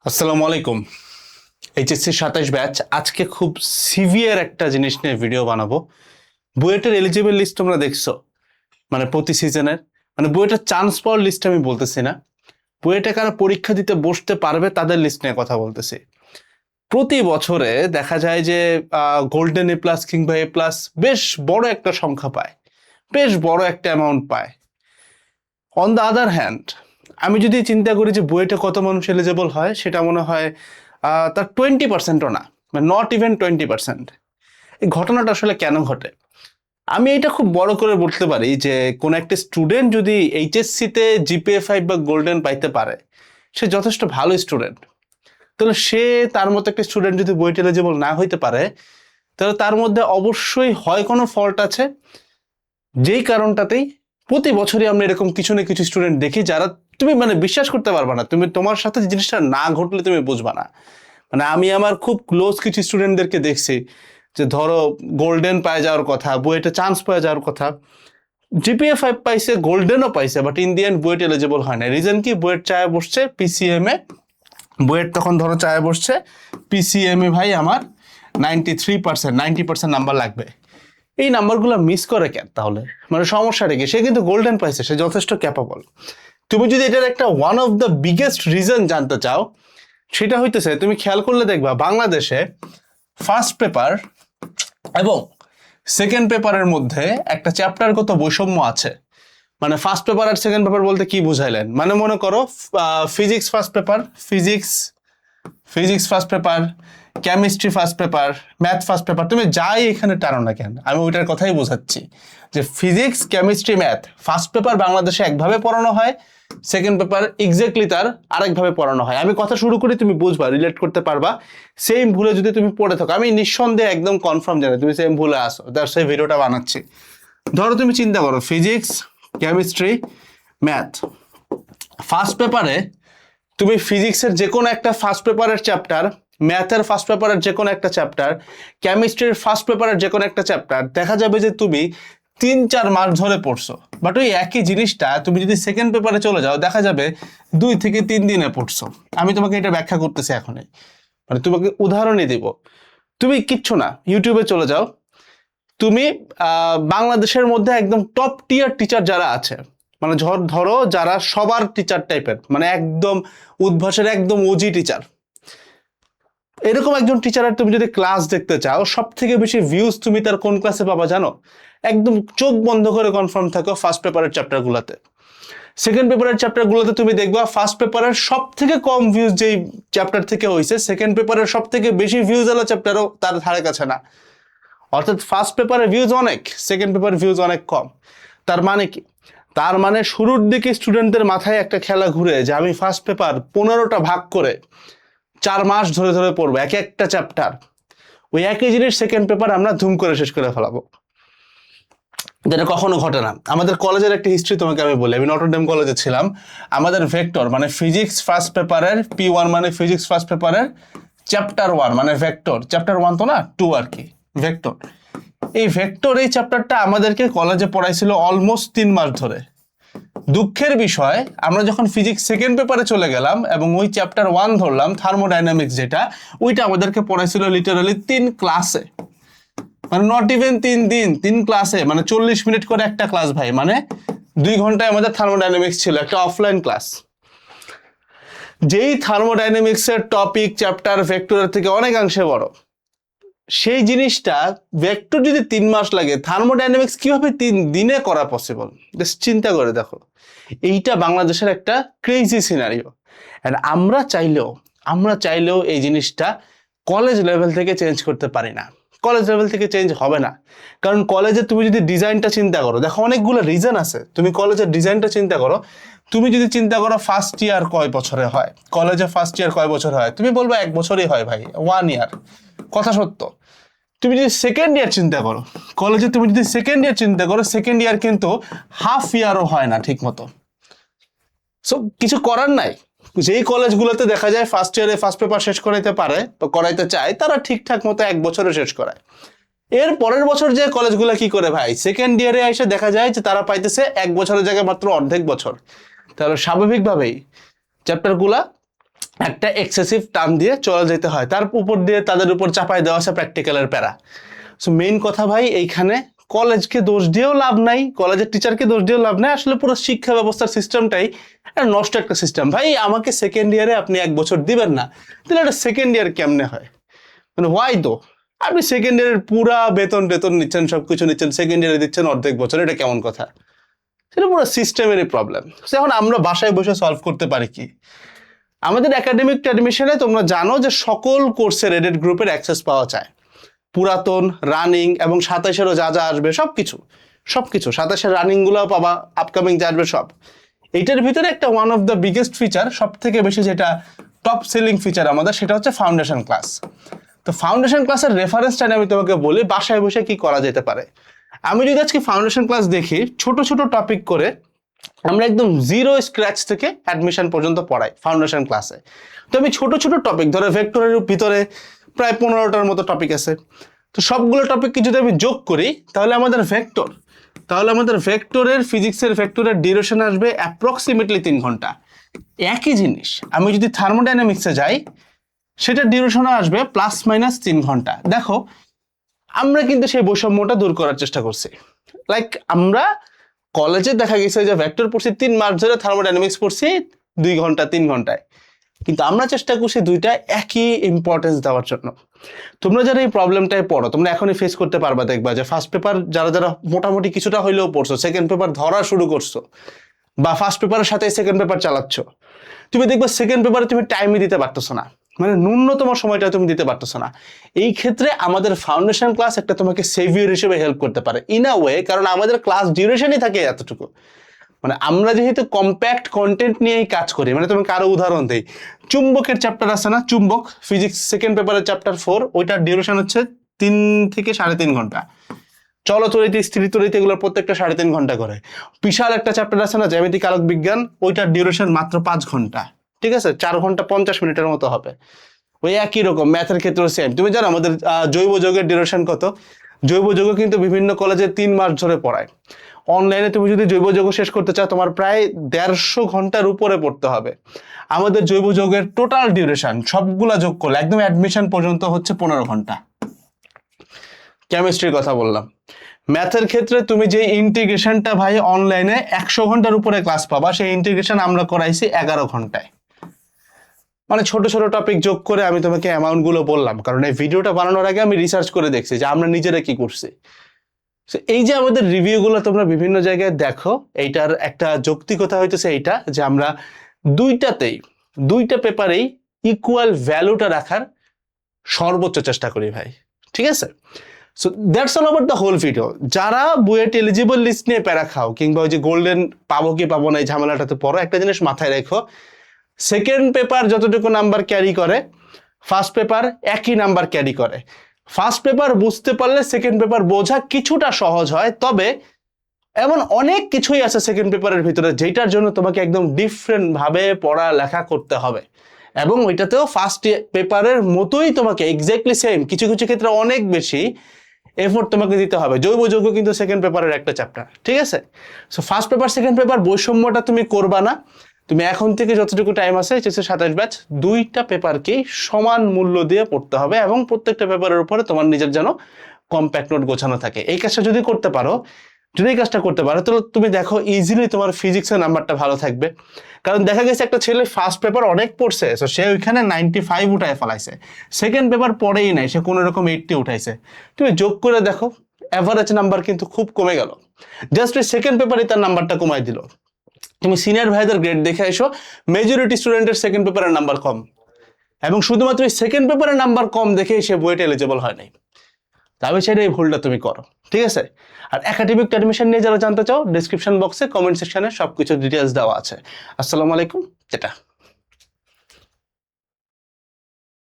আসসালামু আলাইকুম। HSC 27 batch আজকে খুব সিভিয়ার একটা জিনিস নিয়ে ভিডিও বানাবো। বুয়েটের এলিজিবল লিস্ট তোমরা দেখছো, মানে প্রতি সিজনের, মানে বুয়েটের চান্স পাওয়ার লিস্ট আমি বলতেছি না, বুয়েটে কারা পরীক্ষা দিতে বসতে পারবে তাদের লিস্ট নিয়ে কথা বলতেছি। প্রতি বছরে দেখা যায় যে গোল্ডেন এ প্লাস কিংবা এ প্লাস বেশ বড় একটা সংখ্যা পায়, বেশ বড় একটা অ্যামাউন্ট পায়। অন দ্য আদার হ্যান্ড আমি যদি চিন্তা করি যে বুয়েটে কত মানুষ এলিজেবল হয়, সেটা মনে হয় তার 20%ও না, মানে নট ইভেন 20%। এই ঘটনাটা আসলে কেন ঘটে? আমি এটা খুব বড় করে বলতে পারি যে কোনো একটা স্টুডেন্ট যদি এইচএসসিতে জিপিএ 5 বা গোল্ডেন পাইতে পারে, সে যথেষ্ট ভালো স্টুডেন্ট। তাহলে সে তার মতো একটা স্টুডেন্ট যদি বুয়েট এলিজেবল না হইতে পারে, তাহলে তার মধ্যে অবশ্যই হয় কোনো ফল্ট আছে। যেই কারণটাতেই প্রতি বছরই আমরা এরকম কিছু না কিছু স্টুডেন্ট দেখি যারা তুমি মানে বিশ্বাস করতে পারবা না, তুমি তোমার সাথে জিনিসটা না ঘটলে তুমি বুঝবা না। মানে আমি আমার খুব ক্লোজ কিছু স্টুডেন্টদেরকে দেখছি যে ধরো গোল্ডেন পায় যাওয়ার কথা, বুয়েটে চান্স পায় যাওয়ার কথা, জিপিএ 5 পাইছে, গোল্ডেনও পাইছে, but in the end BUET eligible হয় না। রিজন কি? বুয়েট চায় বসছে পিসিএম এ, বুয়েট তখন ধরো চায় বসছে পিসিএম এ, ভাই আমার 90% নাম্বার লাগবে। এই নাম্বারগুলো মিস করে কেন তাহলে? মানে সমস্যাটা কি? সে কিন্তু গোল্ডেন পাইছে, সে যথেষ্ট ক্যাপাবল। তুমি যদি এটার একটা one of the biggest reason জানতে চাও, সেটা হইতেছে তুমি খেয়াল করলে দেখবা বাংলাদেশে ফার্স্ট পেপার এবং সেকেন্ড পেপারের মধ্যে একটা চ্যাপ্টারগত বৈষম্য আছে। মানে ফার্স্ট পেপার আর সেকেন্ড পেপার বলতে কি বুঝাইলেন? মানে মনে করো physics first paper, physics first paper, chemistry first paper, math first paper, তুমি যাই এখানে টানো না কেন, আমি ওইটার কথাই বোঝাচ্ছি যে physics, chemistry, math first paper বাংলাদেশে একভাবে পড়ানো হয়, সেকেন্ড পেপার এক্স্যাক্টলি তার আরেকভাবে পড়ানো হয়। আমি কথা শুরু করি, তুমি বুঝবা, রিলেট করতে পারবা। সেম ভুলে যদি তুমি পড়ে থাকো, আমি নিঃসন্দেহে একদম কনফার্ম জানি তুমি সেম ভুলে আসো, তার সেই ভিডিওটা বানাচ্ছি। ধরো তুমি চিন্তা করো ফিজিক্স, কেমিস্ট্রি, ম্যাথ ফার্স্ট পেপারে তুমি ফিজিক্সের যে কোনো একটা ফার্স্ট পেপারের চ্যাপ্টার, ম্যাথের ফার্স্ট পেপারের যে কোনো একটা চ্যাপ্টার, কেমিস্ট্রির ফার্স্ট পেপারের যে কোনো একটা চ্যাপ্টার, দেখা যাবে যে তুমি 3-4 মাস ধরে পড়ছো। বাট ওই একই জিনিসটা তুমি যদি সেকেন্ড পেপারে চলে যাও, দেখা যাবে 2 থেকে 3 দিনে পড়ছো। আমি তোমাকে এটা ব্যাখ্যা করতেছি এখনই, মানে তোমাকে উদাহরণই দিব। তুমি কিচ্ছু না, ইউটিউবে চলে যাও, তুমি বাংলাদেশের মধ্যে একদম টপ টিয়ার টিচার যারা আছে, মানে ধরো যারা সবার টিচার টাইপের, মানে একদম উদ্ভাসের একদম ওজি টিচার, এরকম একজন টিচারের তুমি যদি ক্লাস দেখতে চাও, সব থেকে বেশি ভিউজ তুমি তার কোন ক্লাসে পাবা জানো? একদম চোখ বন্ধ করে কনফার্ম থাকো ফার্স্ট পেপারের চ্যাপ্টারগুলোতে। সেকেন্ড পেপারের চ্যাপ্টারগুলোতে তুমি দেখবা ফার্স্ট পেপারের সব থেকে কম ভিউজ যেই চ্যাপ্টার থেকে হয়েছে, সেকেন্ড পেপারের সব থেকে বেশি ভিউজ আলা চ্যাপ্টারও তার ধারে কাছে না। অর্থাৎ ফার্স্ট পেপারের ভিউজ অনেক, সেকেন্ড পেপারের ভিউজ অনেক কম। তার মানে কি? তার মানে শুরুর দিকে স্টুডেন্টদের মাথায় একটা খেলা ঘুরে যে আমি ফার্স্ট পেপার 15টা ভাগ করে 4 মাস ধরে ধরে পড়বো এক একটা চ্যাপ্টার। ওই একই জিনিস সেকেন্ড পেপার আমরা ধুম করে শেষ করে ফেলাবো, যেটা কখনো ঘটে না। আমাদের কলেজের একটা হিস্ট্রি তোমাকে আমি বলি, আমি নটরডেম কলেজে ছিলাম। আমাদের ভেক্টর মানে ফিজিক্স ফার্স্ট পেপারের P1, মানে ফিজিক্স ফার্স্ট পেপারের চ্যাপ্টার 1 মানে ভেক্টর, চ্যাপ্টার 1 তো না, 2 আর কি, ভেক্টর। এই ভেক্টর এই চ্যাপ্টারটা আমাদেরকে কলেজে পড়াইছিল অলমোস্ট 3 মাস ধরে। দুঃখের বিষয়, আমরা যখন ফিজিক্স সেকেন্ড পেপারে চলে গেলাম এবং ওই চ্যাপ্টার 1 ধরলাম থার্মোডাইনামিক্স, যেটা ওইটা আমাদেরকে পড়াইছিল লিটারালি 3 ক্লাসে, মানে নট ইভেন 3 দিন, 3 ক্লাসে, মানে 40 মিনিট করে একটা ক্লাস ভাই, মানে 2 ঘন্টায় আমাদের থার্মোডাইনামিক্স ছিল, একটা অফলাইন ক্লাস। যেই থার্মোডাইনামিক্সের টপিক চ্যাপ্টার ভেক্টরের থেকে অনেকাংশে বড়, সেই জিনিসটা ভেক্টর যদি 3 মাস লাগে, থার্মোডাইনামিক্স কিভাবে 3 দিনে করা পসিবল? জাস্ট চিন্তা করে দেখো। এইটা বাংলাদেশের একটা ক্রেজি সিনারিও। এন্ড আমরা চাইলেও এই জিনিসটা কলেজ লেভেল থেকে চেঞ্জ করতে পারি না, কলেজ লেভেল থেকে চেঞ্জ হবে না। কারণ কলেজে তুমি যদি ডিজাইনটা চিন্তা করো, দেখো অনেকগুলো রিজন আছে, তুমি কলেজের ডিজাইনটা চিন্তা করো। তুমি যদি চিন্তা করো ফার্স্ট ইয়ার কয় বছরে হয়, কলেজে ফার্স্ট ইয়ার কয় বছর হয়, তুমি বলবো 1 বছরই হয় ভাই, 1 ইয়ার, কথা সত্য। তুমি যদি সেকেন্ড ইয়ার চিন্তা করো, কলেজে তুমি যদি সেকেন্ড ইয়ার চিন্তা করো, সেকেন্ড ইয়ার কিন্তু হাফ ইয়ারও হয় না ঠিক মতো। সো কিছু করার নাই। যেই কলেজগুলোতে দেখা যায় ফার্স্ট ইয়ারে ফার্স্ট পেপার শেষ করাইতে পারে বা করাইতে চায়, তারা ঠিকঠাক মতো 1 বছরে শেষ করায়। এর পরের বছর যে কলেজগুলো কি করে ভাই, সেকেন্ড ইয়ারে এসে দেখা যায় যে তারা পাইতেছে 1 বছরের জায়গায় মাত্র অর্ধেক বছর। তাহলে স্বাভাবিকভাবেই চ্যাপ্টারগুলা একটা এক্সেসিভ টার্ম দিয়ে চলে যেতে হয়, তার উপর দিয়ে তাদের উপর চাপায় দেওয়া আছে প্র্যাকটিক্যালের প্যারা। সো মেইন কথা ভাই এইখানে কলেজকে দোষ দিয়েও লাভ নাই, কলেজের টিচারকে দোষ দিয়েও লাভ নাই, আসলে পুরো শিক্ষা ব্যবস্থার সিস্টেমটাই নষ্ট একটা সিস্টেম। ভাই আমাকে সেকেন্ড ইয়ারে আপনি 1 বছর দিবেন না, তাহলে এটা সেকেন্ড ইয়ার কেমনে হয়? মানে হোয়াই তো আপনি সেকেন্ড ইয়ারের পুরা বেতন নিচ্ছেন, সবকিছু নিচ্ছেন, সেকেন্ড ইয়ারে দিচ্ছেন অর্ধেক বছর, এটা কেমন কথা? সেটা পুরো সিস্টেমেরই প্রবলেম। এখন আমরা বাসায় বসে সলভ করতে পারি কি? আমাদের একাডেমিক অ্যাডমিশনে তোমরা জানো যে সকল কোর্সের এডেড গ্রুপের অ্যাক্সেস পাওয়া যায়, পুরাতন, রানিং এবং 27-এরও যা যা আসবে সবকিছু 27-এর রানিংগুলো পাবা, আপকামিং যা আসবে সব। এইটার ভিতরে একটা one of the biggest feature, সব থেকে বেশি যেটা টপ সেলিং ফিচার আমাদের, সেটা হচ্ছে ফাউন্ডেশন ক্লাস। তো ফাউন্ডেশন ক্লাসের রেফারেন্সটা আমি তোমাকে বলি বাসায় বসে কি করা যেতে পারে। আমি যদি আজকে ফাউন্ডেশন ক্লাস দেখি, ছোট ছোট টপিক করে আমরা একদম জিরো স্ক্র্যাচ থেকে অ্যাডমিশন পর্যন্ত পড়াই ফাউন্ডেশন ক্লাসে। তো আমি ছোট ছোট টপিক ধরে ভেক্টরের ভিতরে প্রায় 15টার মতো টপিক আছে, তো সবগুলো টপিককে যদি আমি যোগ করি তাহলে আমাদের ভেক্টরের ফিজিক্সের ভেক্টরের ডিউরেশন আসবে অ্যাপ্রক্সিমেটলি 3 ঘন্টা। একই জিনিস আমি যদি থার্মোডাইনামিক্সে যাই, সেটার ডিউরেশন আসবে +- 3 ঘন্টা। দেখো আমরা কিন্তু সেই বৈষম্যটা দূর করার চেষ্টা করছি। লাইক আমরা কলেজে দেখা গেছে যে ভেক্টর পড়ছি 3 মাস ধরে, থার্মোডাইনামিক্স পড়ছি 2 ঘন্টা 3 ঘন্টায়, কিন্তু আমরা চেষ্টা করছি দুইটা একই ইম্পর্টেন্স দেওয়ার জন্য। তোমরা যারা এই প্রবলেমটাই পড়ো, তোমরা এখনই ফেস করতে পারবা, দেখবা যে ফার্স্ট পেপার যারা যারা মোটামুটি কিছুটা হইলেও পড়ছো, সেকেন্ড পেপার ধরা শুরু করছো, বা ফার্স্ট পেপারের সাথে সেকেন্ড পেপার চালাচ্ছ, তুমি দেখবা সেকেন্ড পেপারে তুমি টাইমই দিতে পারতেছো না, মানে ন্যূনতম সময়টা তুমি দিতে পারতেছো না। এই ক্ষেত্রে আমাদের ফাউন্ডেশন ক্লাস একটা তোমাকে সেভিয়র হিসেবে হেল্প করতে পারে ইন আ ওয়ে, কারণ আমাদের ক্লাস ডিউরেশনই থাকে এতটুকু। মানে আমরা যেহেতু কম্প্যাক্ট কন্টেন্ট নিয়েই কাজ করি, মানে তোমাকে আরো উদাহরণ দেই, চুম্বকের চ্যাপ্টার আছে না, চুম্বক ফিজিক্স সেকেন্ড পেপারের চ্যাপ্টার 4, ওইটার ডিউরেশন হচ্ছে 3 থেকে 3.5 ঘন্টা। চলতরিতে, স্থিরতরিতে এগুলোর প্রত্যেকটা 3.5 ঘন্টা করে। বিশাল একটা চ্যাপ্টার আছে না, জ্যামিতিক আলোক বিজ্ঞান, ওইটার ডিউরেশন মাত্র 5 ঘন্টা, ঠিক আছে, 4 ঘন্টা 50 মিনিটের মতো হবে। ওই একই রকম ম্যাথের ক্ষেত্রেও সেম। তুমি জানো আমাদের জৈব যৌগের ডিউরেশন কত? জৈব যৌগ কিন্তু বিভিন্ন কলেজে 3 মাস ধরে পড়ায়। অনলাইনে তুমি যদি জৈব যৌগ শেষ করতে চাও, তোমার প্রায় 150 ঘন্টার উপরে পড়তে হবে। আমাদের জৈব যৌগের টোটাল ডিউরেশন সবগুলা যোগ করলে একদম অ্যাডমিশন পর্যন্ত হচ্ছে 15 ঘন্টা। কেমিস্ট্রির কথা বললাম। ম্যাথের ক্ষেত্রে তুমি যে ইন্টিগ্রেশনটা ভাই অনলাইনে 100 ঘন্টার উপরে ক্লাস পাবা, সেই ইন্টিগ্রেশন আমরা করাইছি 11 ঘন্টায়। মানে ছোট ছোট টপিক যোগ করে আমি তোমাকে অ্যামাউন্ট গুলো বললাম, কারণ এই ভিডিওটা বানানোর আগে আমি রিসার্চ করে দেখছি যে আমরা নিজেরা কি করছি। এই যে আমাদের রিভিউ গুলো তোমরা বিভিন্ন জায়গায় দেখো, এইটার একটা যৌক্তিকতা হইতেছে এইটা যে আমরা দুইটা পেপারেই ইকুয়াল ভ্যালুটা রাখার সর্বোচ্চ চেষ্টা করি ভাই, ঠিক আছে? So that's all about the whole video. যারা বুয়েট এলিজিবল লিস্ট নিয়ে প্যারা খাও, কিংবা ওই যে গোল্ডেন পাবো কি পাবো না এই ঝামেলাটাতে পড়ো, একটা জিনিস মাথায় রেখো, সেকেন্ড পেপার যতটুকু নাম্বার ক্যারি করে, ফার্স্ট পেপার একই নাম্বার ক্যারি করে। ফার্স্ট পেপার বুঝতে পারলে সেকেন্ড পেপার বোঝা কিছুটা সহজ হয়, তবে এমন অনেক কিছুই আছে সেকেন্ড পেপারের ভিতরে যেটার জন্য তোমাকে একদম ডিফারেন্ট ভাবে পড়ালেখা করতে হবে, এবং ওইটাতেও ফার্স্ট পেপারের মতোই তোমাকে এক্স্যাক্টলি সেম, কিছু কিছু ক্ষেত্রে অনেক বেশি এফোর্ট তোমাকে দিতে হবে। জৈব যৌগ কিন্তু সেকেন্ড পেপারের একটা চ্যাপ্টার, ঠিক আছে? So first paper second paper বৈষম্যটা তুমি করবা না। তুমি এখন থেকে যতটুকু টাইম আছে, HSC 27 ব্যাচ, দুইটা পেপারকেই সমান মূল্য দিয়ে পড়তে হবে, এবং প্রত্যেকটা পেপারের উপরে তোমার নিজের যেন কম্প্যাক্ট নোট গোছানো থাকে। এই কাজটা যদি করতে পারো, তাহলে তুমি দেখো ইজিলি তোমার ফিজিক্সের নাম্বারটা ভালো থাকবে। কারণ দেখা গেছে একটা ছেলে ফার্স্ট পেপার অনেক পড়ছে, সো সে ওইখানে 95 উঠায় ফেলাইছে, সেকেন্ড পেপার পড়েই নাই, সে কোনো রকম 80 উঠাইছে। তুমি যোগ করে দেখো অ্যাভারেজ নাম্বার কিন্তু খুব কমে গেল, জাস্ট ওই সেকেন্ড পেপারে তার নাম্বারটা কমাই দিল। তুমি সিনিয়র ভাইদের গ্রেড দেখে এসো, মেজরিটি স্টুডেন্টের সেকেন্ড পেপারের নাম্বার কম, এবং শুধুমাত্র এই সেকেন্ড পেপারের নাম্বার কম দেখে সে বুয়েট এলিজিবল হয় নাই। তবে সেটা এই ভুলটা তুমি করো, ঠিক আছে? আর একাডেমিক অ্যাডমিশন নিয়ে যারা জানতে চাও, ডেসক্রিপশন বক্সে কমেন্ট সেকশনে সবকিছু ডিটেলস দেওয়া আছে। আসসালামু আলাইকুম, যেটা